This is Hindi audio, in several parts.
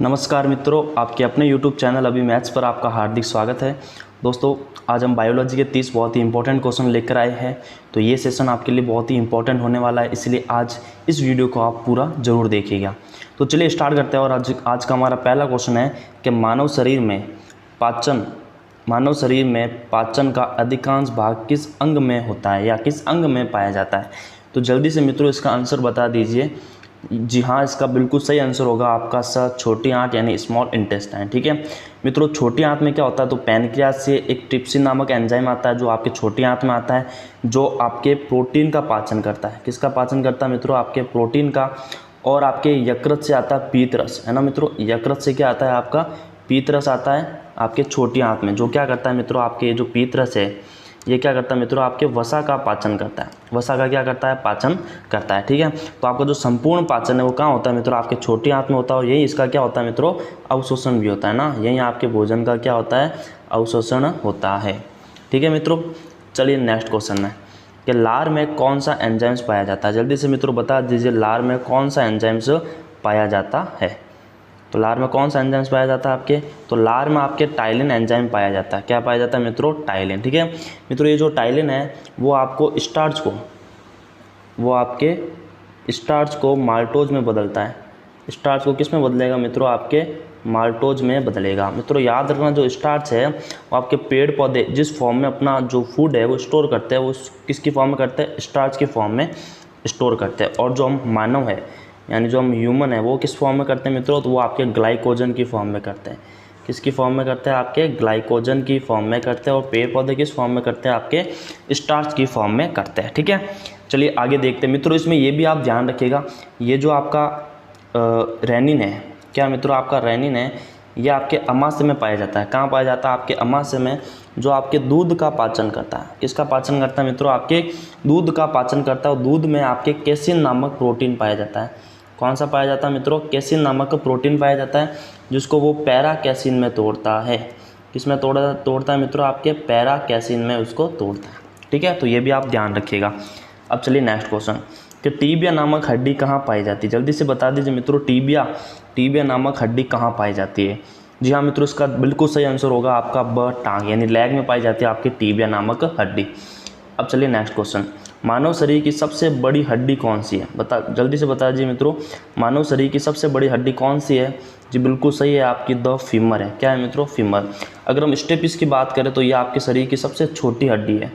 नमस्कार मित्रों, आपके अपने YouTube चैनल अभी मैथ्स पर आपका हार्दिक स्वागत है। दोस्तों, आज हम बायोलॉजी के 30 बहुत ही इंपॉर्टेंट क्वेश्चन लेकर आए हैं। तो ये सेशन आपके लिए बहुत ही इंपॉर्टेंट होने वाला है, इसलिए आज इस वीडियो को आप पूरा ज़रूर देखिएगा। तो चलिए स्टार्ट करते हैं। और आज का हमारा पहला क्वेश्चन है कि मानव शरीर में पाचन का अधिकांश भाग किस अंग में होता है या किस अंग में पाया जाता है। तो जल्दी से मित्रों इसका आंसर बता दीजिए। जी हाँ, इसका बिल्कुल सही आंसर होगा आपका छोटी आंत यानी स्मॉल इंटेस्टाइन। ठीक है मित्रों, छोटी आंत में क्या होता है, तो पैनक्रियास से एक ट्रिप्सिन नामक एंजाइम आता है जो आपके छोटी आंत में आता है, जो आपके प्रोटीन का पाचन करता है। किसका पाचन करता है मित्रों? आपके प्रोटीन का। और आपके यकृत से आता है पीतरस, है ना मित्रों। यकृत से क्या आता है? आपका पीतरस आता है आपके छोटी आंत में, जो क्या करता है मित्रों, आपके जो पीतरस है ये क्या करता है मित्रों, आपके वसा का पाचन करता है। वसा का क्या करता है? पाचन करता है। ठीक है, तो आपका जो संपूर्ण पाचन है वो कहाँ होता है मित्रों? आपके छोटी आंत में होता है। और यही इसका क्या होता है मित्रों? अवशोषण भी होता है ना। यही आपके भोजन का क्या होता है? अवशोषण होता है। ठीक है मित्रों, चलिए नेक्स्ट क्वेश्चन है कि लार में कौन सा एंजाइम्स पाया जाता है। जल्दी से मित्रों बता दीजिए, लार में कौन सा एंजाइम्स पाया जाता है। तो लार में कौन सा एंजाइम्स पाया जाता है आपके? तो लार में आपके टाइलिन एंजाइम पाया जाता है। क्या पाया जाता है मित्रों? टाइलिन। ठीक है मित्रों, ये जो टाइलिन है वो आपको स्टार्च को माल्टोज में बदलता है। स्टार्च को किस में बदलेगा मित्रों? आपके माल्टोज में बदलेगा। मित्रों याद रखना, जो स्टार्च है वो आपके पेड़ पौधे जिस फॉर्म में अपना जो फूड है वो स्टोर करते हैं, वो किसकी फॉर्म में करते हैं? स्टार्च की फॉर्म में स्टोर करते हैं। और जो हम मानव है यानी जो हम ह्यूमन है वो किस फॉर्म में करते हैं मित्रों? तो वो आपके ग्लाइकोजन की फॉर्म में करते हैं। किसकी फॉर्म में करते हैं? आपके ग्लाइकोजन की फॉर्म में करते हैं। और पेड़ पौधे किस फॉर्म में करते हैं? आपके स्टार्च की फॉर्म में करते हैं। ठीक है, चलिए आगे देखते हैं मित्रों। इसमें ये भी आप ध्यान रखिएगा, ये जो आपका रेनिन है, क्या मित्रों आपका रेनिन है, ये आपके अमाशय में पाया जाता है। कहाँ पाया जाता है? आपके अमाशय में, जो आपके दूध का पाचन करता है। किसका पाचन करता है मित्रों? आपके दूध का पाचन करता है। और दूध में आपके कैसिन नामक प्रोटीन पाया जाता है। कौन सा पाया जाता है मित्रों? कैसिन नामक प्रोटीन पाया जाता है, जिसको वो पैरा कैसिन में तोड़ता है। किस में तोड़ता है मित्रों? आपके पैरा कैसिन में उसको तोड़ता है। ठीक है, तो ये भी आप ध्यान रखिएगा। अब चलिए नेक्स्ट क्वेश्चन कि टीबिया नामक हड्डी कहाँ पाई जाती है। जल्दी से बता दीजिए मित्रों, टीबिया नामक हड्डी कहाँ पाई जाती है। जी हाँ मित्रों, इसका बिल्कुल सही आंसर होगा आपका टांग यानी लेग में पाई जाती है आपकी टीबिया नामक हड्डी। अब चलिए नेक्स्ट क्वेश्चन, मानव शरीर की सबसे बड़ी हड्डी कौन सी है? जल्दी से बता दीजिए मित्रों, मानव शरीर की सबसे बड़ी हड्डी कौन सी है? जी बिल्कुल सही है, आपकी द फीमर है। क्या है मित्रों? फीमर। अगर हम स्टेपिस की बात करें तो ये आपके शरीर की सबसे छोटी हड्डी है।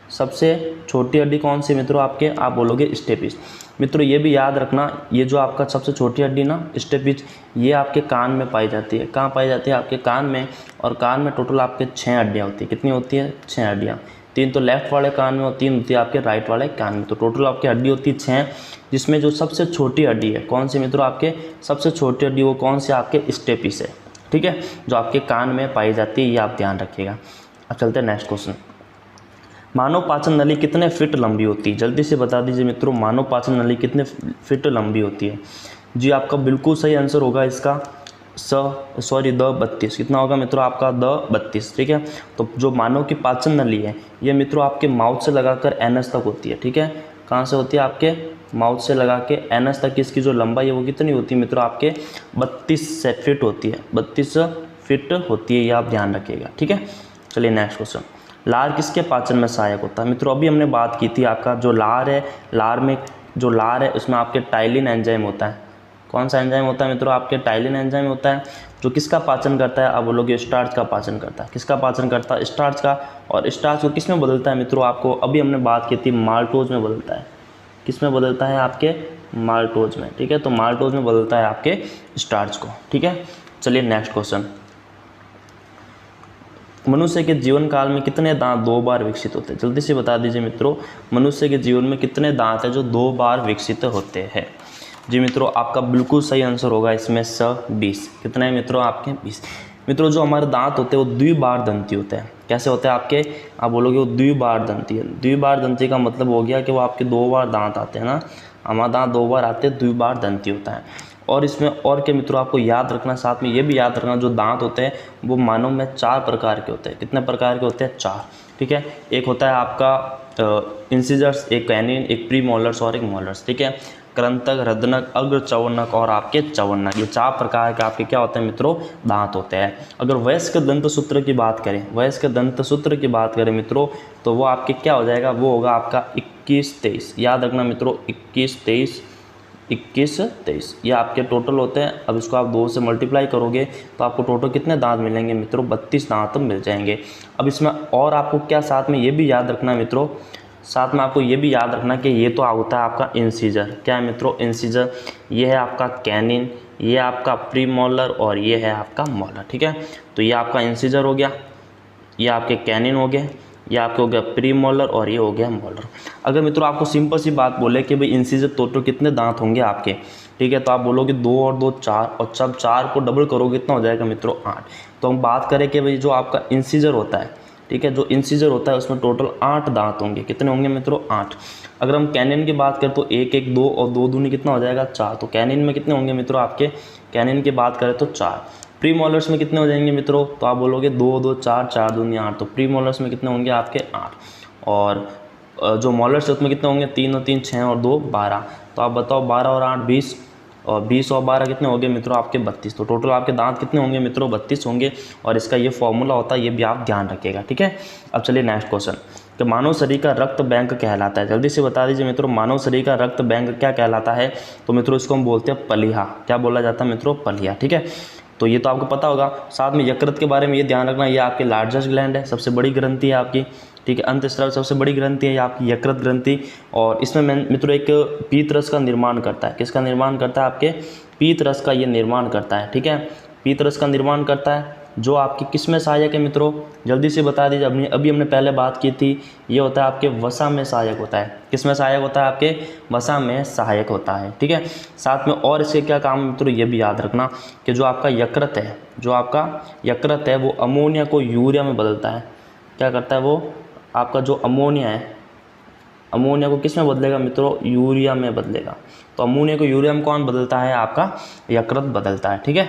सबसे छोटी हड्डी कौन सी मित्रों आपके? आप बोलोगे स्टेपिस। मित्रों ये भी याद रखना, ये जो आपका सबसे छोटी हड्डी ना स्टेपिस, ये आपके कान में पाई जाती है। कहाँ पाई जाती है? आपके कान में। और कान में टोटल आपके 6 हड्डियाँ होती है। कितनी होती है? 6 हड्डियाँ। 3 तो लेफ्ट वाले कान में और 3 होती है आपके राइट वाले कान में। तो टोटल आपकी हड्डी होती है 6, जिसमें जो सबसे छोटी हड्डी है कौन सी मित्रों? आपके सबसे छोटी हड्डी वो कौन सी? आपके स्टेपिस है। ठीक है, जो आपके कान में पाई जाती है, ये आप ध्यान रखिएगा। अब चलते हैं नेक्स्ट क्वेश्चन, मानव पाचन नली कितने फीट लंबी होती है? जल्दी से बता दीजिए मित्रों, मानव पाचन नली कितने फीट लंबी होती है। जी आपका बिल्कुल सही आंसर होगा इसका द 32। कितना होगा मित्रों? आपका द 32। ठीक है, तो जो मानव की पाचन नली है ये मित्रों आपके माउथ से लगाकर एनस तक होती है। ठीक है, कहाँ से होती है? आपके माउथ से लगा के एनस तक इसकी जो लंबाई है वो कितनी होती है मित्रों? आपके 32 फीट होती है। 32 फीट होती है, ये आप ध्यान रखिएगा। ठीक है, चलिए नेक्स्ट क्वेश्चन, लार किसके पाचन में सहायक होता है? मित्रों अभी हमने बात की थी, आपका जो लार है, लार है उसमें आपके टाइलिन एंजाइम होता है। कौन सा एंजाइम होता है मित्रों? आपके टाइलिन एंजाइम होता है, जो किसका पाचन करता है? अब बोलोगे स्टार्च का पाचन करता है। किसका पाचन करता है? स्टार्च का। और स्टार्च को किस में बदलता है मित्रों? आपको अभी हमने बात की थी, माल्टोज में बदलता है। किस में बदलता है? आपके माल्टोज में। ठीक है, तो माल्टोज में बदलता है आपके स्टार्च को। ठीक है, चलिए नेक्स्ट क्वेश्चन, मनुष्य के जीवन काल में कितने दांत 2 बार विकसित होते हैं? जल्दी से बता दीजिए मित्रों, मनुष्य के जीवन में कितने दांत हैं जो 2 बार विकसित होते हैं? जी मित्रों आपका बिल्कुल सही आंसर होगा इसमें 20। कितना है मित्रों? आपके 20। मित्रों जो हमारे दांत होते हैं वो द्विबार दंती होते हैं। कैसे होते हैं आपके? आप बोलोगे वो द्विबार दंती है। द्विबार दंती का मतलब हो गया कि वो आपके 2 बार दांत आते हैं ना। हमारे दांत 2 बार आते हैं, द्विबार दंती होता है। और इसमें और क्या मित्रों आपको याद रखना, साथ में ये भी याद रखना, जो दांत होते हैं वो मानव में 4 प्रकार के होते हैं। कितने प्रकार के होते हैं? 4। ठीक है, एक होता है आपका इंसिजर्स, एक कैनिन, एक प्री मोलर्स और एक मोलर्स। ठीक है, कृंतक, हृदनक, अग्र चवर्णक और आपके चवर्णक, ये 4 प्रकार के आपके क्या होते हैं मित्रों, दांत होते हैं। अगर वयस्क दंत सूत्र की बात करें, वयस्क दंत सूत्र की बात करें मित्रों, तो वो आपके क्या हो जाएगा, वो होगा आपका 21-23। याद रखना मित्रों, 21-23, 21-23 ये आपके टोटल होते हैं। अब इसको आप 2 से मल्टीप्लाई करोगे तो आपको टोटल कितने दांत मिलेंगे मित्रों, 32 दांत मिल जाएंगे। अब इसमें और आपको क्या साथ में ये भी याद रखना मित्रों, साथ में आपको ये भी याद रखना कि ये तो होता है आपका इंसीजर। क्या है मित्रों, इंसीजर। ये है आपका कैनिन, ये आपका प्री मोलर और ये है आपका मोलर। ठीक है, तो ये आपका इंसीजर हो गया, ये आपके कैनिन हो गए, ये आपके हो गया प्री मोलर और ये हो गया मोलर। अगर मित्रों आपको सिंपल सी बात बोले कि भाई इंसीजर टोटल कितने दांत होंगे आपके, ठीक है, तो आप बोलोगे 2 और 2 4, और जब 4 को डबल करोगे कितना हो जाएगा मित्रों, 8। तो हम बात करें कि भाई जो आपका इंसीजर होता है, ठीक है, जो इंसीजर होता है उसमें टोटल 8 दांत होंगे। कितने होंगे मित्रों, 8। अगर हम कैनिन की बात करें तो 1 1 2 और 2 दूनी कितना हो जाएगा, 4। तो कैनिन में कितने होंगे मित्रों आपके, कैनिन की बात करें तो 4। प्री मोलर्स में कितने हो जाएंगे मित्रों, तो आप बोलोगे 2 2 4 4 दूनी 8। तो प्री मोलर्स में कितने होंगे आपके, 8। और जो मोलर्स है उसमें कितने होंगे, 3 और 3 6 और 2 12। तो आप बताओ 12 और 8 20, और 20 और 12 कितने होंगे मित्रों आपके 32। तो टोटल आपके दांत कितने होंगे मित्रों, 32 होंगे। और इसका ये फॉर्मूला होता है, ये भी आप ध्यान रखिएगा। ठीक है, अब चलिए नेक्स्ट क्वेश्चन, कि मानव शरीर का रक्त बैंक कहलाता है। जल्दी से बता दीजिए मित्रों, मानव शरीर का रक्त बैंक क्या कहलाता है। तो मित्रों इसको हम बोलते हैं पलिहा। क्या बोला जाता है मित्रों, पलिहा। ठीक है, तो ये तो आपको पता होगा। साथ में यकृत के बारे में ये ध्यान रखना, ये आपके लार्जेस्ट ग्लैंड है, सबसे बड़ी ग्रंथि है आपकी। ठीक है, अंतःस्राव सबसे बड़ी ग्रंथि है आपकी यकृत ग्रंथि। और इसमें मित्रों एक पीत रस का निर्माण करता है। किसका निर्माण करता है, आपके पीत रस का ये निर्माण करता है। ठीक है, पीत रस का निर्माण करता है, जो आपकी किस में सहायक है मित्रों, जल्दी से बता दीजिए। अभी हमने पहले बात की थी, ये होता है आपके वसा में सहायक होता है। किस में सहायक होता है, आपके वसा में सहायक होता है। ठीक है, साथ में और इसके क्या काम मित्रों, ये भी याद रखना कि जो आपका यकृत है, जो आपका यकृत है वो अमोनिया को यूरिया में बदलता है। क्या करता है वो, आपका जो अमोनिया है, अमोनिया को किस में बदलेगा मित्रों, यूरिया में बदलेगा। तो अमोनिया को यूरिया में कौन बदलता है, आपका यकृत बदलता है। ठीक है,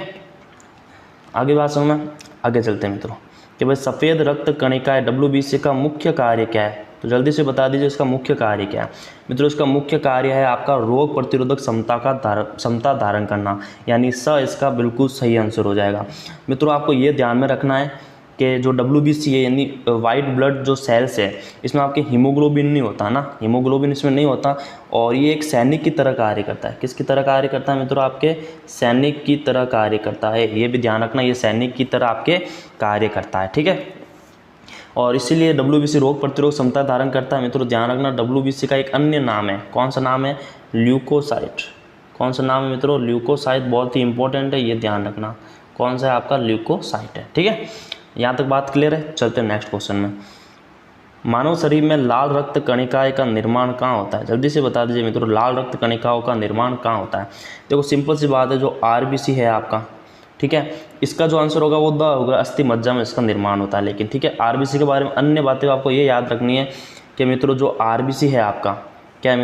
आगे बात समझ में, आगे चलते हैं मित्रों, कि भाई सफ़ेद रक्त कणिकाएं WBC का मुख्य कार्य क्या है। तो जल्दी से बता दीजिए इसका मुख्य कार्य क्या है मित्रों। इसका मुख्य कार्य है आपका रोग प्रतिरोधक क्षमता धारण करना, यानी स इसका बिल्कुल सही आंसर हो जाएगा। मित्रों आपको ये ध्यान में रखना है कि जो WBC है, यानी वाइट ब्लड जो सेल्स है, इसमें आपके हीमोग्लोबिन नहीं होता ना, हीमोग्लोबिन इसमें नहीं होता। और ये एक सैनिक की तरह कार्य करता है। किसकी तरह कार्य करता है मित्रों, आपके सैनिक की तरह कार्य करता है। ये भी ध्यान रखना, ये सैनिक की तरह आपके कार्य करता है। ठीक है, और इसीलिए WBC रोग प्रतिरोधक क्षमता धारण करता है। मित्रों ध्यान रखना, WBC का एक अन्य नाम है, कौन सा नाम है, ल्यूकोसाइट। कौन सा नाम है मित्रों, ल्यूकोसाइट। बहुत ही इंपॉर्टेंट है, ये ध्यान रखना, कौन सा है आपका, ल्यूकोसाइट है। ठीक है, यहाँ तक बात क्लियर है। चलते हैं नेक्स्ट क्वेश्चन में, मानव शरीर में लाल रक्त कणिकाएं का निर्माण कहाँ होता है। जल्दी से बता दीजिए मित्रों, लाल रक्त कणिकाओं का निर्माण कहाँ होता है। देखो सिंपल सी बात है, जो RBC है आपका, ठीक है, इसका जो आंसर होगा वो द होगा, अस्थि मज्जा में इसका निर्माण होता है। लेकिन ठीक है, RBC के बारे में अन्य बातें आपको ये याद रखनी है कि मित्रों जो RBC है आपका, क्या है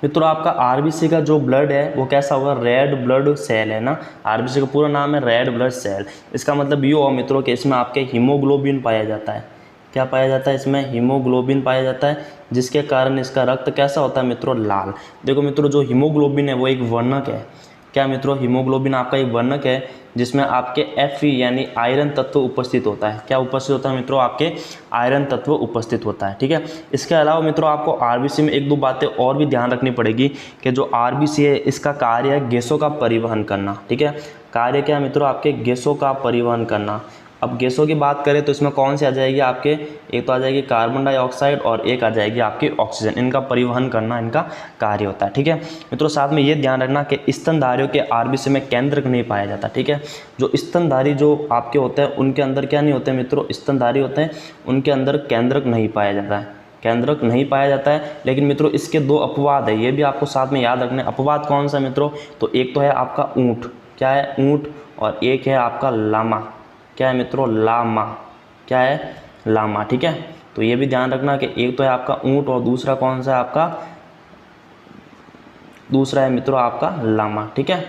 मित्रों आपका RBC का जो ब्लड है वो कैसा होगा, रेड ब्लड सेल है ना। RBC का पूरा नाम है रेड ब्लड सेल। इसका मतलब ये हुआ मित्रों कि इसमें आपके हीमोग्लोबिन पाया जाता है। क्या पाया जाता है, इसमें हीमोग्लोबिन पाया जाता है, जिसके कारण इसका रक्त कैसा होता है मित्रों, लाल। देखो मित्रों, जो हीमोग्लोबिन है वो एक वर्णक है। क्या मित्रों, हीमोग्लोबिन आपका एक वर्णक है जिसमें आपके Fe यानी आयरन तत्व उपस्थित होता है। क्या उपस्थित होता है मित्रों, आपके आयरन तत्व उपस्थित होता है। ठीक है, इसके अलावा मित्रों आपको RBC में एक दो बातें और भी ध्यान रखनी पड़ेगी कि जो RBC है इसका कार्य है गैसों का परिवहन करना। ठीक है, कार्य क्या है मित्रों, आपके गैसों का परिवहन करना। अब गैसों की बात करें तो इसमें कौन सी आ जाएगी आपके, एक तो आ जाएगी कार्बन डाइऑक्साइड और एक आ जाएगी आपकी ऑक्सीजन। इनका परिवहन करना इनका कार्य होता है। ठीक है मित्रों, साथ में ये ध्यान रखना कि स्तनधारियों के RBC में केंद्रक नहीं पाया जाता। ठीक है, जो स्तनधारी जो आपके होते हैं उनके अंदर क्या नहीं होते मित्रों, स्तनधारी होते हैं उनके अंदर केंद्रक नहीं पाया जाता है, केंद्रक नहीं पाया जाता है। लेकिन मित्रों इसके दो अपवाद है, ये भी आपको साथ में याद रखना है। अपवाद कौन सा मित्रों, तो एक तो है आपका ऊँट, क्या है ऊँट, और एक है आपका लामा। क्या है मित्रों, लामा। क्या है, लामा। ठीक है, तो ये भी ध्यान रखना कि एक तो है आपका ऊँट और दूसरा कौन सा है आपका, दूसरा है मित्रों आपका लामा। ठीक है,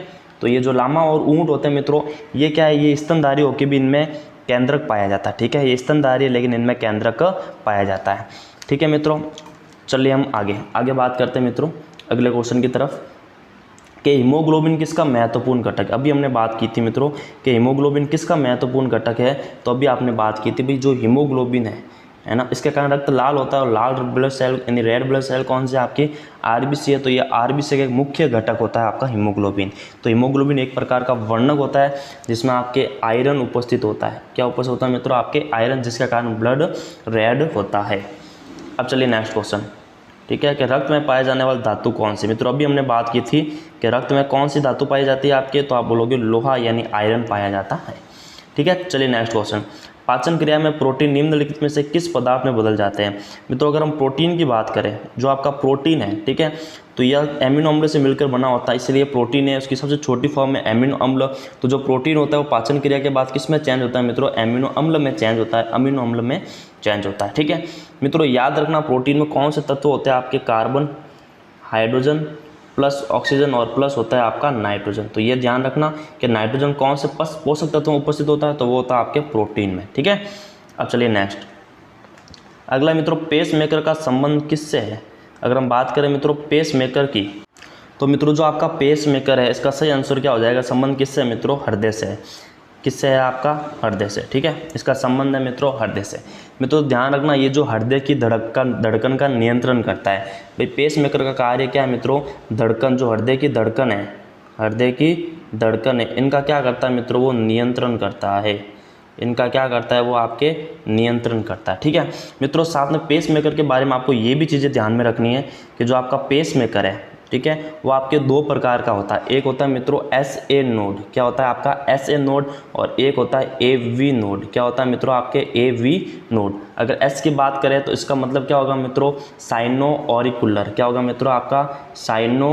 तो ये जो लामा और ऊँट होते हैं मित्रों, ये क्या है, ये स्तनधारी होकर भी इनमें केंद्रक पाया जाता है। ठीक है, ये स्तनधारी है लेकिन इनमें केंद्रक पाया जाता है। ठीक है मित्रों, चलिए हम आगे बात करते हैं मित्रों। अगले क्वेश्चन की तरफ कि हीमोग्लोबिन किसका महत्वपूर्ण घटक है। अभी हमने बात की थी मित्रों कि हीमोग्लोबिन किसका महत्वपूर्ण घटक है, तो अभी आपने बात की थी भाई जो हीमोग्लोबिन है ना, इसके कारण रक्त लाल होता है और लाल ब्लड सेल यानी रेड ब्लड सेल कौन से आपकी आरबीसी है, तो ये आरबीसी का एक मुख्य घटक होता है आपका हीमोग्लोबिन। तो हीमोग्लोबिन एक प्रकार का वर्णक होता है जिसमें आपके आयरन उपस्थित होता है। क्या उपस्थित होता है मित्रों, आपके आयरन, जिसके कारण ब्लड रेड होता है। अब चलिए नेक्स्ट क्वेश्चन, ठीक है, कि रक्त में पाए जाने वाली धातु कौन सी। मित्रों अभी हमने बात की थी कि रक्त में कौन सी धातु पाई जाती है आपके, तो आप बोलोगे लोहा यानी आयरन पाया जाता है। ठीक है, चलिए नेक्स्ट क्वेश्चन, पाचन क्रिया में प्रोटीन निम्नलिखित में से किस पदार्थ में बदल जाते हैं। मित्रों अगर हम प्रोटीन की बात करें, जो आपका प्रोटीन है, ठीक है, तो यह एमिनो अम्ल से मिलकर बना होता है, इसलिए प्रोटीन है। उसकी सबसे छोटी फॉर्म है एमिनो अम्ल। तो जो प्रोटीन होता है वो पाचन क्रिया के बाद किस में चेंज होता है मित्रों, एमिनो अम्ल में चेंज होता है, अमीनो अम्ल में चेंज होता है। ठीक है मित्रों, याद रखना प्रोटीन में कौन से तत्व होते हैं आपके, कार्बन, हाइड्रोजन प्लस ऑक्सीजन और प्लस होता है आपका नाइट्रोजन। तो ये ध्यान रखना कि नाइट्रोजन कौन से पोषक तत्वों में उपस्थित होता है, तो वो होता है आपके प्रोटीन में। ठीक है, अब चलिए नेक्स्ट, अगला मित्रों पेस मेकर का संबंध किससे है। अगर हम बात करें मित्रों पेस मेकर की, तो मित्रों जो आपका पेस मेकर है इसका सही आंसर क्या हो जाएगा, संबंध किससे है मित्रों, हृदय से है। किससे है आपका, हृदय से। ठीक है, इसका संबंध है मित्रों हृदय से। मित्रों ध्यान रखना ये जो हृदय की धड़कन का नियंत्रण करता है। भाई पेस मेकर का कार्य क्या है मित्रों, धड़कन, जो हृदय की धड़कन है, हृदय की धड़कन है, इनका क्या करता है मित्रों, वो नियंत्रण करता है। इनका क्या करता है, वो आपके नियंत्रण करता है। ठीक है मित्रों, साथ में पेस मेकर के बारे में आपको ये भी चीज़ें ध्यान में रखनी है कि जो आपका पेस मेकर है, ठीक है, वो आपके दो प्रकार का होता है। एक होता है मित्रों SA नोड, क्या होता है आपका SA नोड, और एक होता है AV नोड। क्या होता है मित्रों, आपके AV नोड। अगर S की बात करें तो इसका मतलब क्या होगा मित्रों, साइनो ऑरिकुलर। क्या होगा मित्रों आपका साइनो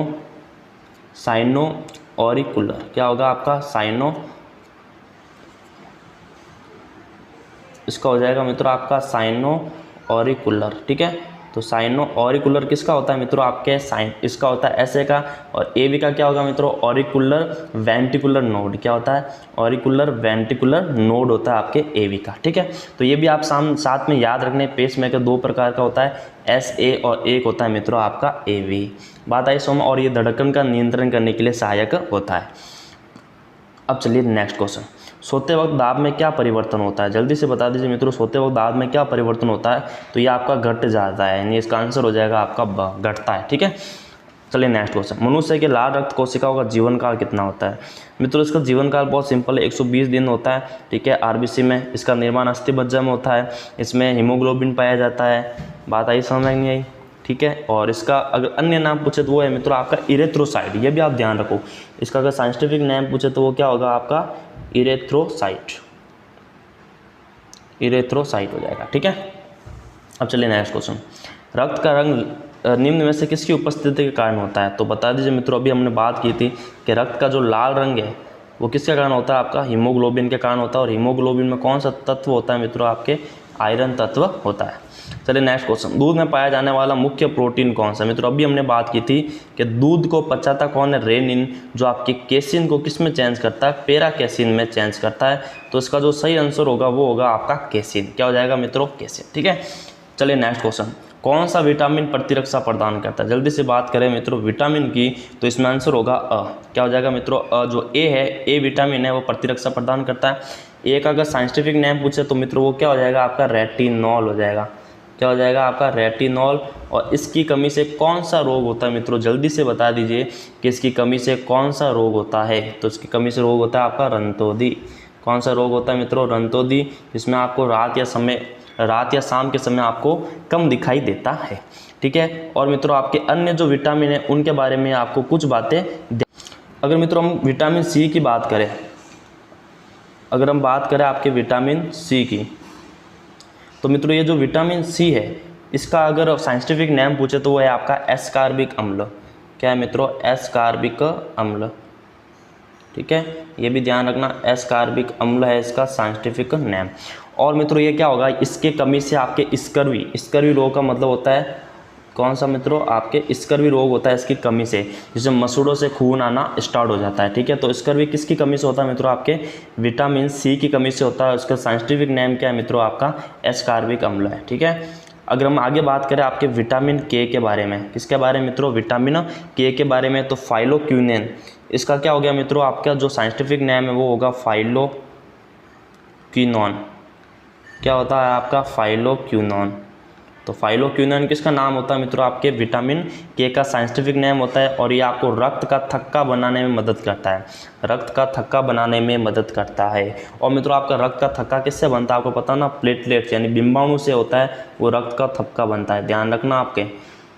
ऑरिकुलर। क्या होगा आपका साइनो, इसका हो जाएगा मित्रों आपका साइनो ऑरिकुलर। ठीक है, तो साइनो ऑरिकुलर किसका होता है मित्रों, आपके साइन, इसका होता है SA का, और AV का क्या होगा मित्रों, ऑरिकुलर वेंटिकुलर नोड। क्या होता है, ऑरिकुलर वेंटिकुलर नोड होता है आपके AV का। ठीक है, तो ये भी आप साथ में याद रखने, पेस मेकर दो प्रकार का होता है SA, और एक होता है मित्रों आपका AV। बात आई समझ, और ये धड़कन का नियंत्रण करने के लिए सहायक होता है। अब चलिए नेक्स्ट क्वेश्चन, सोते वक्त दाब में क्या परिवर्तन होता है, जल्दी से बता दीजिए मित्रों, सोते वक्त दाब में क्या परिवर्तन होता है, तो ये आपका घट जाता है, यानी इसका आंसर हो जाएगा आपका घटता है। ठीक है, चलिए नेक्स्ट क्वेश्चन, मनुष्य के लाल रक्त कोशिकाओं का जीवन काल कितना होता है। मित्रों इसका जीवन काल बहुत सिंपल है, 120 दिन होता है। ठीक है, RBC में इसका निर्माण अस्थि मज्जा में होता है, इसमें हीमोग्लोबिन पाया जाता है। बात आई समझ में नहीं आई। ठीक है, और इसका अगर अन्य नाम पूछे तो वो है मित्रों आपका इरेथ्रोसाइट। ये भी आप ध्यान रखो, इसका अगर साइंटिफिक नेम पूछे तो वो क्या होगा आपका इरेथ्रोसाइट। इरेथ्रोसाइट हो जाएगा। ठीक है, अब चलिए नेक्स्ट क्वेश्चन, रक्त का रंग निम्न में से किसकी उपस्थिति के कारण होता है, तो बता दीजिए मित्रों। अभी हमने बात की थी कि रक्त का जो लाल रंग है वो किसके कारण होता है, आपका हीमोग्लोबिन के कारण होता है। और हीमोग्लोबिन में कौन सा तत्व होता है मित्रों, आपके आयरन तत्व होता है। चलिए नेक्स्ट क्वेश्चन, दूध में पाया जाने वाला मुख्य प्रोटीन कौन सा। मित्रों अभी हमने बात की थी कि दूध को पचाता कौन है, रेनिन, जो आपकी केसिन को किस में चेंज करता है, पेरा केसिन में चेंज करता है। तो इसका जो सही आंसर होगा वो होगा आपका केसिन। क्या हो जाएगा मित्रों, केसिन। ठीक है, चलिए नेक्स्ट क्वेश्चन, कौन सा विटामिन प्रतिरक्षा प्रदान करता है। जल्दी से बात करें मित्रों विटामिन की, तो इसमें आंसर होगा अ। क्या हो जाएगा मित्रों, अ। जो ए है, ए विटामिन है, वो प्रतिरक्षा प्रदान करता है। ए का अगर साइंटिफिक नेम पूछे तो मित्रों वो क्या हो जाएगा, आपका रेटिनॉल हो जाएगा। क्या हो जाएगा आपका रेटिनॉल। और इसकी कमी से कौन सा रोग होता है मित्रों, जल्दी से बता दीजिए कि इसकी कमी से कौन सा रोग होता है। तो इसकी कमी से रोग होता है आपका रंतोदी। कौन सा रोग होता है मित्रों, रंतोदी, जिसमें आपको रात या शाम के समय आपको कम दिखाई देता है। ठीक है, और मित्रों आपके अन्य जो विटामिन है उनके बारे में आपको कुछ बातें। अगर मित्रों हम विटामिन सी की बात करें, अगर हम बात करें आपके विटामिन सी की, तो मित्रों ये जो विटामिन सी है इसका अगर साइंटिफिक नेम पूछे तो वो है आपका एस्कार्बिक अम्ल। क्या है मित्रों, एस्कार्बिक अम्ल। ठीक है, ये भी ध्यान रखना, एस्कार्बिक अम्ल है इसका साइंटिफिक नेम। और मित्रों ये क्या होगा, इसके कमी से आपके स्कर्वी रोग का मतलब होता है कौन सा मित्रों, आपके स्कर्वी रोग होता है इसकी कमी से, जिसमें मसूड़ों से खून आना स्टार्ट हो जाता है। ठीक है, तो स्कर्वी किसकी कमी से होता है मित्रों, आपके विटामिन सी की कमी से होता है। उसका साइंटिफिक नेम क्या है मित्रों, आपका एस्कार्बिक अम्ल है। ठीक है, अगर हम आगे बात करें आपके विटामिन के बारे में, किसके बारे में मित्रों, विटामिन के बारे में, तो फाइलोक्विनोन, इसका क्या हो गया मित्रों, आपका जो साइंटिफिक नेम है वो होगा फाइलोक्विनोन। क्या होता है आपका, फाइलोक्विनोन। तो फाइलोक्विनोन किसका नाम होता है मित्रों, आपके विटामिन के का साइंटिफिक नेम होता है, और ये आपको रक्त का थक्का बनाने में मदद करता है, रक्त का थक्का बनाने में मदद करता है। और मित्रों आपका रक्त का थक्का किससे बनता है, आपको पता ना, प्लेटलेट्स यानी बिंबाणु से होता है वो रक्त का थक्का बनता है, ध्यान रखना आपके,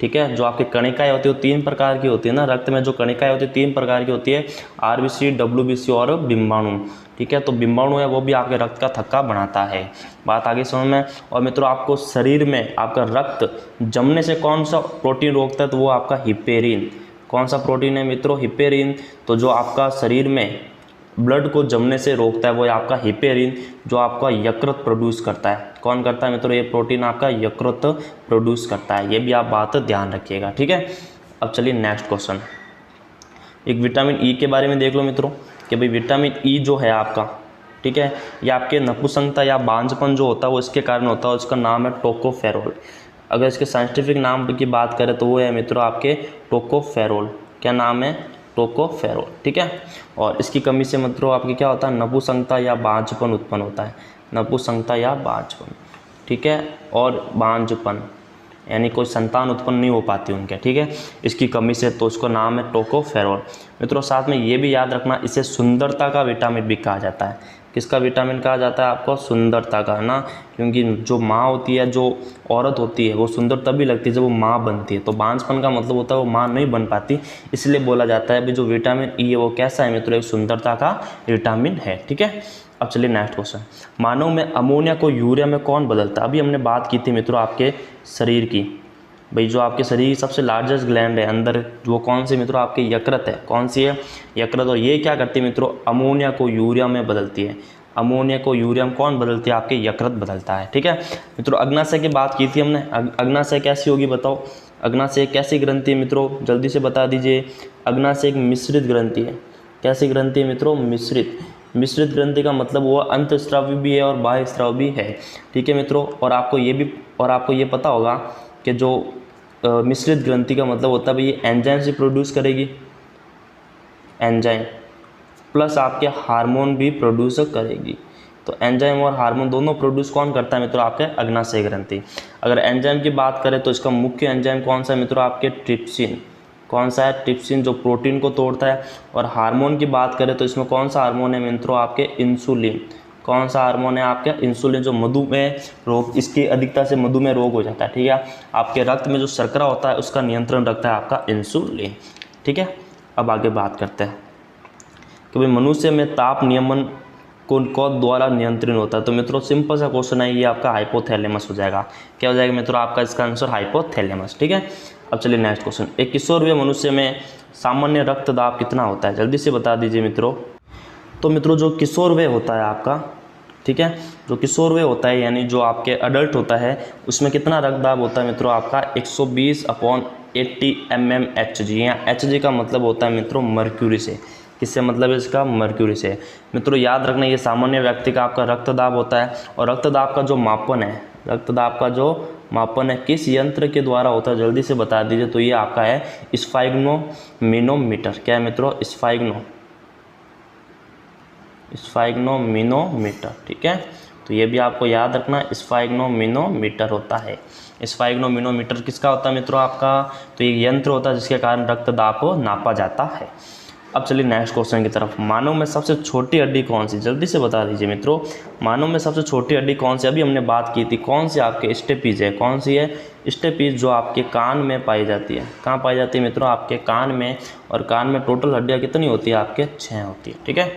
ठीक है। जो आपकी कणिकाएं होती है वो 3 प्रकार की होती है ना, रक्त में जो कणिकाएं होती है 3 प्रकार की होती है, आरबीसी, डब्ल्यूबीसी और बिंबाणु, ठीक है। तो बिंबाणु है वो भी आपके रक्त का थक्का बनाता है, बात आगे समझ में। और मित्रों आपको शरीर में आपका रक्त जमने से कौन सा प्रोटीन रोकता है, तो वो आपका हिपेरिन। कौन सा प्रोटीन है मित्रों, हिपेरिन। तो जो आपका शरीर में ब्लड को जमने से रोकता है वो है आपका हिपेरिन, जो आपका यकृत प्रोड्यूस करता है। कौन करता है मित्रों, ये प्रोटीन आपका यकृत प्रोड्यूस करता है, ये भी आप बात ध्यान रखिएगा, ठीक है। अब चलिए नेक्स्ट क्वेश्चन, एक विटामिन ई के बारे में देख लो मित्रों, कि भाई विटामिन ई जो है आपका, ठीक है, ये आपके नपुंसकता या बांझपन जो होता है वो इसके कारण होता है, उसका नाम है टोकोफेरोल। अगर इसके साइंटिफिक नाम की बात करें तो वो है मित्रों आपके टोकोफेरोल। क्या नाम है, टोकोफेरोल, ठीक है। और इसकी कमी से मित्रों आपकी क्या होता है, नपुंसकता या बांझपन उत्पन्न होता है, नपुंसकता या बांझपन, ठीक है। और बांझपन यानी कोई संतान उत्पन्न नहीं हो पाती उनके, ठीक है, इसकी कमी से, तो उसका नाम है टोकोफेरोल। मित्रों साथ में ये भी याद रखना, इसे सुंदरता का विटामिन भी कहा जाता है। किसका विटामिन कहा जाता है आपको, सुंदरता का, है ना, क्योंकि जो माँ होती है, जो औरत होती है, वो सुंदर तभी लगती है जब वो माँ बनती है। तो बांझपन का मतलब होता है वो माँ नहीं बन पाती, इसलिए बोला जाता है भी जो विटामिन ई है वो कैसा है मित्रों, एक सुंदरता का विटामिन है, ठीक है। अब चलिए नेक्स्ट क्वेश्चन, मानव में अमोनिया को यूरिया में कौन बदलता है। अभी हमने बात की थी मित्रों आपके शरीर की, भाई जो आपके शरीर की सबसे लार्जेस्ट ग्लैंड है अंदर, वो कौन सी मित्रों, आपकी यकृत है। कौन सी है, यकृत। और ये क्या करती है मित्रों, अमोनिया को यूरिया में बदलती है। अमोनिया को यूरिया में कौन बदलती है, आपके यकृत बदलता है, ठीक है मित्रों। अग्नाशय की बात की थी हमने, अग्नाशय कैसी होगी बताओ, अग्नाशय एक कैसी ग्रंथि है मित्रों, जल्दी से बता दीजिए। अग्नाशय एक मिश्रित ग्रंथि है। कैसी ग्रंथि है मित्रों, मिश्रित। मिश्रित ग्रंथि का मतलब वो अंतःस्रावी भी है और बाह्य स्राव भी है, ठीक है मित्रों। और आपको ये पता होगा कि जो मिश्रित ग्रंथि का मतलब होता है भाई ये एंजाइम से प्रोड्यूस करेगी, एंजाइम प्लस आपके हार्मोन भी प्रोड्यूस करेगी। तो एंजाइम और हार्मोन दोनों प्रोड्यूस कौन करता है मित्रों, आपके अग्नाशय ग्रंथि। अगर एंजाइम की बात करें तो इसका मुख्य एंजाइम कौन सा है मित्रों, आपके ट्रिप्सिन। कौन सा है, ट्रिप्सिन, जो प्रोटीन को तोड़ता है। और हार्मोन की बात करें तो इसमें कौन सा हार्मोन है मित्रों, आपके इंसुलिन। कौन सा हार्मोन है आपका, इंसुलिन, जो मधुमेह रोग, इसकी अधिकता से मधुमेह रोग हो जाता है, ठीक है। आपके रक्त में जो शर्करा होता है उसका नियंत्रण रखता है आपका इंसुलिन, ठीक है। अब आगे बात करते हैं कि भाई मनुष्य में ताप नियमन कौन द्वारा नियंत्रित होता है। तो मित्रों सिंपल सा क्वेश्चन है, ये आपका हाइपोथैलेमस हो जाएगा। क्या हो जाएगा मित्रों, आपका इसका आंसर हाइपोथैलेमस, ठीक है। अब चलिए नेक्स्ट क्वेश्चन, एक किशोरवय मनुष्य में सामान्य रक्तदाब कितना होता है, जल्दी से बता दीजिए मित्रों। तो मित्रों जो किशोरवय होता है आपका, ठीक है, जो किशोरवय होता है यानी जो आपके अडल्ट होता है, उसमें कितना रक्तदाब होता है मित्रों, आपका 120/80 mmHg। यहाँ Hg का मतलब होता है मित्रों मर्क्यूरी से। किससे मतलब है इसका, मर्क्यूरी से। मित्रों याद रखना ये सामान्य व्यक्ति का आपका रक्तदाब होता है। और रक्तदाब का जो मापन है, रक्तदाब का जो मापन है किस यंत्र के द्वारा होता है, जल्दी से बता दीजिए। तो ये आपका है स्फाइग्नोमीटर। क्या है मित्रों, स्फाइग्नोमीटर, ठीक है। तो ये भी आपको याद रखना, स्फाइग्नोमीटर होता है। स्फाइग्नोमीटर किसका होता है मित्रों, आपका, तो ये यंत्र होता है जिसके कारण रक्तदाब को नापा जाता है। अब चलिए नेक्स्ट क्वेश्चन की तरफ, मानव में सबसे छोटी हड्डी कौन सी, जल्दी से बता दीजिए मित्रों। मानव में सबसे छोटी हड्डी कौन सी, अभी हमने बात की थी, कौन सी, आपके स्टेपीज है। कौन सी है, स्टेपीज, जो आपके कान में पाई जाती है। कहाँ पाई जाती है मित्रों, आपके कान में। और कान में टोटल हड्डियाँ कितनी होती है, आपके 6 होती है, ठीक है।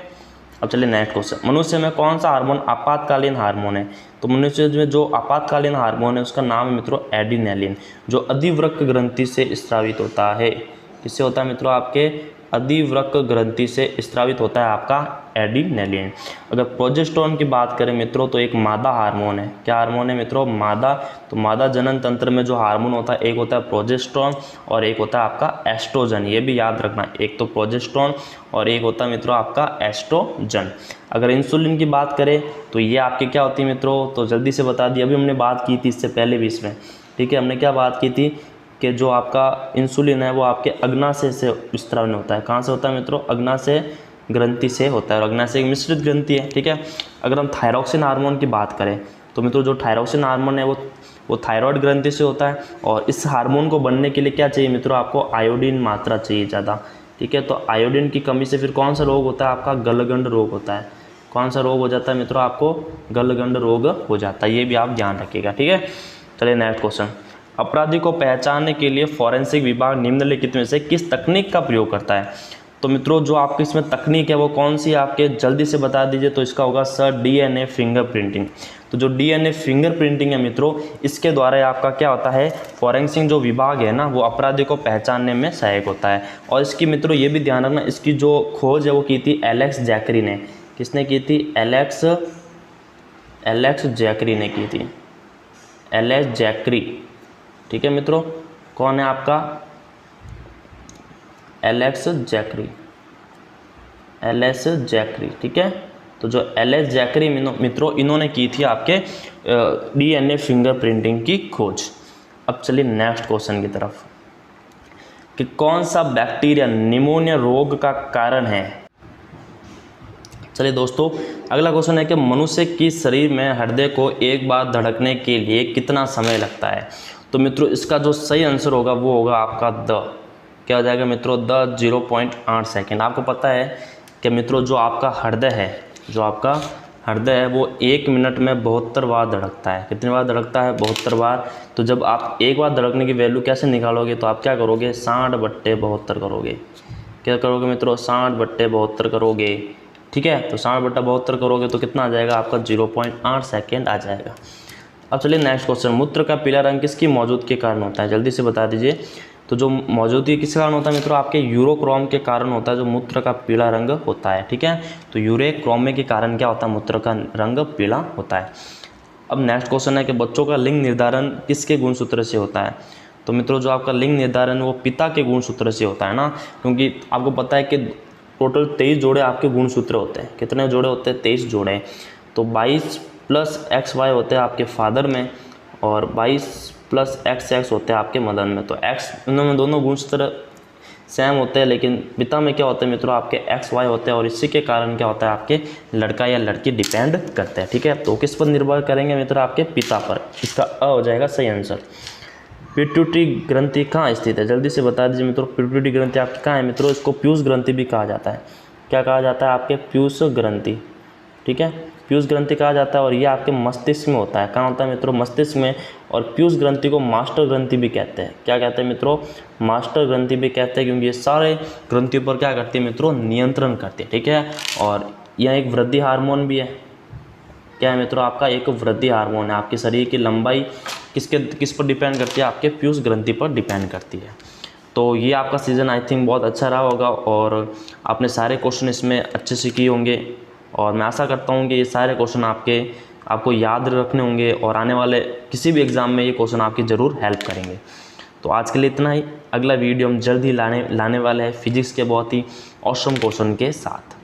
अब चलिए नेक्स्ट क्वेश्चन, मनुष्य में कौन सा हार्मोन आपातकालीन हार्मोन है। तो मनुष्य में जो आपातकालीन हार्मोन है उसका नाम है मित्रों एड्रेनालिन, जो अधिवृक्क ग्रंथि से स्रावित होता है। किससे होता है मित्रों, आपके अधिवृक्क ग्रंथि से स्रावित होता है आपका एड्रेनालिन। अगर प्रोजेस्टेरोन की बात करें मित्रों तो एक मादा हार्मोन है। क्या हार्मोन है मित्रों, मादा। तो मादा जनन तंत्र में जो हार्मोन होता है, एक होता है प्रोजेस्टेरोन और एक होता है आपका एस्ट्रोजन। ये भी याद रखना, एक तो प्रोजेस्टेरोन और एक होता है मित्रों आपका एस्ट्रोजन। अगर इंसुलिन की बात करें तो ये आपके क्या होती है मित्रों, तो जल्दी से बता दिए, अभी हमने बात की थी इससे पहले भी इसमें। ठीक है, हमने क्या बात की थी कि जो आपका इंसुलिन है वो आपके अग्नाशय से स्त्राव होता है। कहाँ से होता है मित्रों? अग्नाशय ग्रंथि से होता है, और अग्नाशय एक मिश्रित ग्रंथि है। ठीक है, अगर हम थायरॉक्सिन हार्मोन की बात करें तो मित्रों जो थायरॉक्सिन हार्मोन है वो थायराइड ग्रंथि से होता है, और इस हार्मोन को बनने के लिए क्या चाहिए मित्रों? आपको आयोडीन मात्रा चाहिए ज़्यादा। ठीक है, तो आयोडीन की कमी से फिर कौन सा रोग होता है? आपका गलगंड रोग होता है। कौन सा रोग हो जाता है मित्रों? आपको गलगंड रोग हो जाता है, ये भी आप ध्यान रखिएगा। ठीक है, चलिए नेक्स्ट क्वेश्चन। अपराधी को पहचानने के लिए फॉरेंसिक विभाग निम्नलिखित में से किस तकनीक का प्रयोग करता है? तो मित्रों जो आपकी इसमें तकनीक है वो कौन सी आपके जल्दी से बता दीजिए। तो इसका होगा सर डीएनए फिंगरप्रिंटिंग। तो जो डीएनए फिंगरप्रिंटिंग है मित्रों, इसके द्वारा आपका क्या होता है? फॉरेंसिक जो विभाग है ना वो अपराधी को पहचानने में सहायक होता है। और इसकी मित्रों ये भी ध्यान रखना, इसकी जो खोज है वो की थी एलेक्स जैकरी ने। किसने की थी? एलेक्स जैकरी ने की थी, एलेक्स जैकरी। ठीक है मित्रों, कौन है आपका? Alex Zachary. ठीक है, तो जो एलेक्स जैकरी मित्रों इन्होंने की थी आपके डीएनए फिंगरप्रिंटिंग की खोज। अब चलिए नेक्स्ट क्वेश्चन की तरफ कि कौन सा बैक्टीरिया निमोनिया रोग का कारण है? चलिए दोस्तों, अगला क्वेश्चन है कि मनुष्य की शरीर में हृदय को एक बार धड़कने के लिए कितना समय लगता है? तो मित्रों इसका जो सही आंसर होगा वो होगा आपका क्या हो जाएगा मित्रों? 0.8 सेकेंड। आपको पता है कि मित्रों जो आपका हृदय है वो 1 मिनट में 72 बार धड़कता है। कितनी बार धड़कता है? 72 बार। तो जब आप एक बार धड़कने की वैल्यू कैसे निकालोगे? तो आप क्या करोगे? 60/72 करोगे। क्या करोगे मित्रों? 60/72 करोगे। ठीक है, तो 60/72 करोगे तो कितना आ जाएगा? आपका 0.8 सेकेंड आ जाएगा। अब चलिए नेक्स्ट क्वेश्चन। मूत्र का पीला रंग किसकी मौजूदगी के कारण होता है? जल्दी से बता दीजिए। तो जो मौजूदगी किस कारण होता है मित्रों? आपके यूरोक्रोम के कारण होता है जो मूत्र का पीला रंग होता है। ठीक है, तो यूरोक्रोम के कारण क्या होता है? मूत्र का रंग पीला होता है। अब नेक्स्ट क्वेश्चन है कि बच्चों का लिंग निर्धारण किसके गुणसूत्र से होता है? तो मित्रों जो आपका लिंग निर्धारण वो पिता के गुणसूत्र से होता है ना, क्योंकि आपको पता है कि टोटल 23 जोड़े आपके गुणसूत्र होते हैं। कितने जोड़े होते हैं? 23 जोड़े। तो 22 + XY होते हैं आपके फादर में, और 22 + XX होते हैं आपके मदर में। तो X इनमें दोनों गुणसूत्र सेम होते हैं, लेकिन पिता में क्या होते हैं मित्रों? आपके XY होते हैं, और इसी के कारण क्या होता है? आपके लड़का या लड़की डिपेंड करते हैं। ठीक है, तो किस पर निर्भर करेंगे मित्रों? आपके पिता पर। इसका अ हो जाएगा सही आंसर। पिट्यूटरी ग्रंथि कहाँ स्थित है? जल्दी से बता दीजिए मित्रों। पिट्यूटरी ग्रंथि आपकी कहाँ है मित्रों? इसको पीयूष ग्रंथि भी कहा जाता है। क्या कहा जाता है? आपके पीयूष ग्रंथि। ठीक है, पीयूष ग्रंथि कहा जाता है, और ये आपके मस्तिष्क में होता है। कहाँ होता है मित्रों? मस्तिष्क में। और पीयूष ग्रंथि को मास्टर ग्रंथि भी कहते हैं। क्या कहते हैं मित्रों? मास्टर ग्रंथि भी कहते हैं, क्योंकि ये सारे ग्रंथियों पर क्या करती है मित्रों? नियंत्रण करती है। ठीक है, और यह एक वृद्धि हार्मोन भी है। क्या है मित्रों? आपका एक वृद्धि हार्मोन है। आपके शरीर की लंबाई किस पर डिपेंड करती है? आपके पीयूष ग्रंथि पर डिपेंड करती है। तो ये आपका सीज़न आई थिंक बहुत अच्छा रहा होगा, और आपने सारे क्वेश्चन इसमें अच्छे से किए होंगे, और मैं आशा करता हूँ कि ये सारे क्वेश्चन आपको याद रखने होंगे, और आने वाले किसी भी एग्ज़ाम में ये क्वेश्चन आपकी ज़रूर हेल्प करेंगे। तो आज के लिए इतना ही। अगला वीडियो हम जल्द ही लाने वाले हैं फिजिक्स के बहुत ही ऑसम क्वेश्चन के साथ।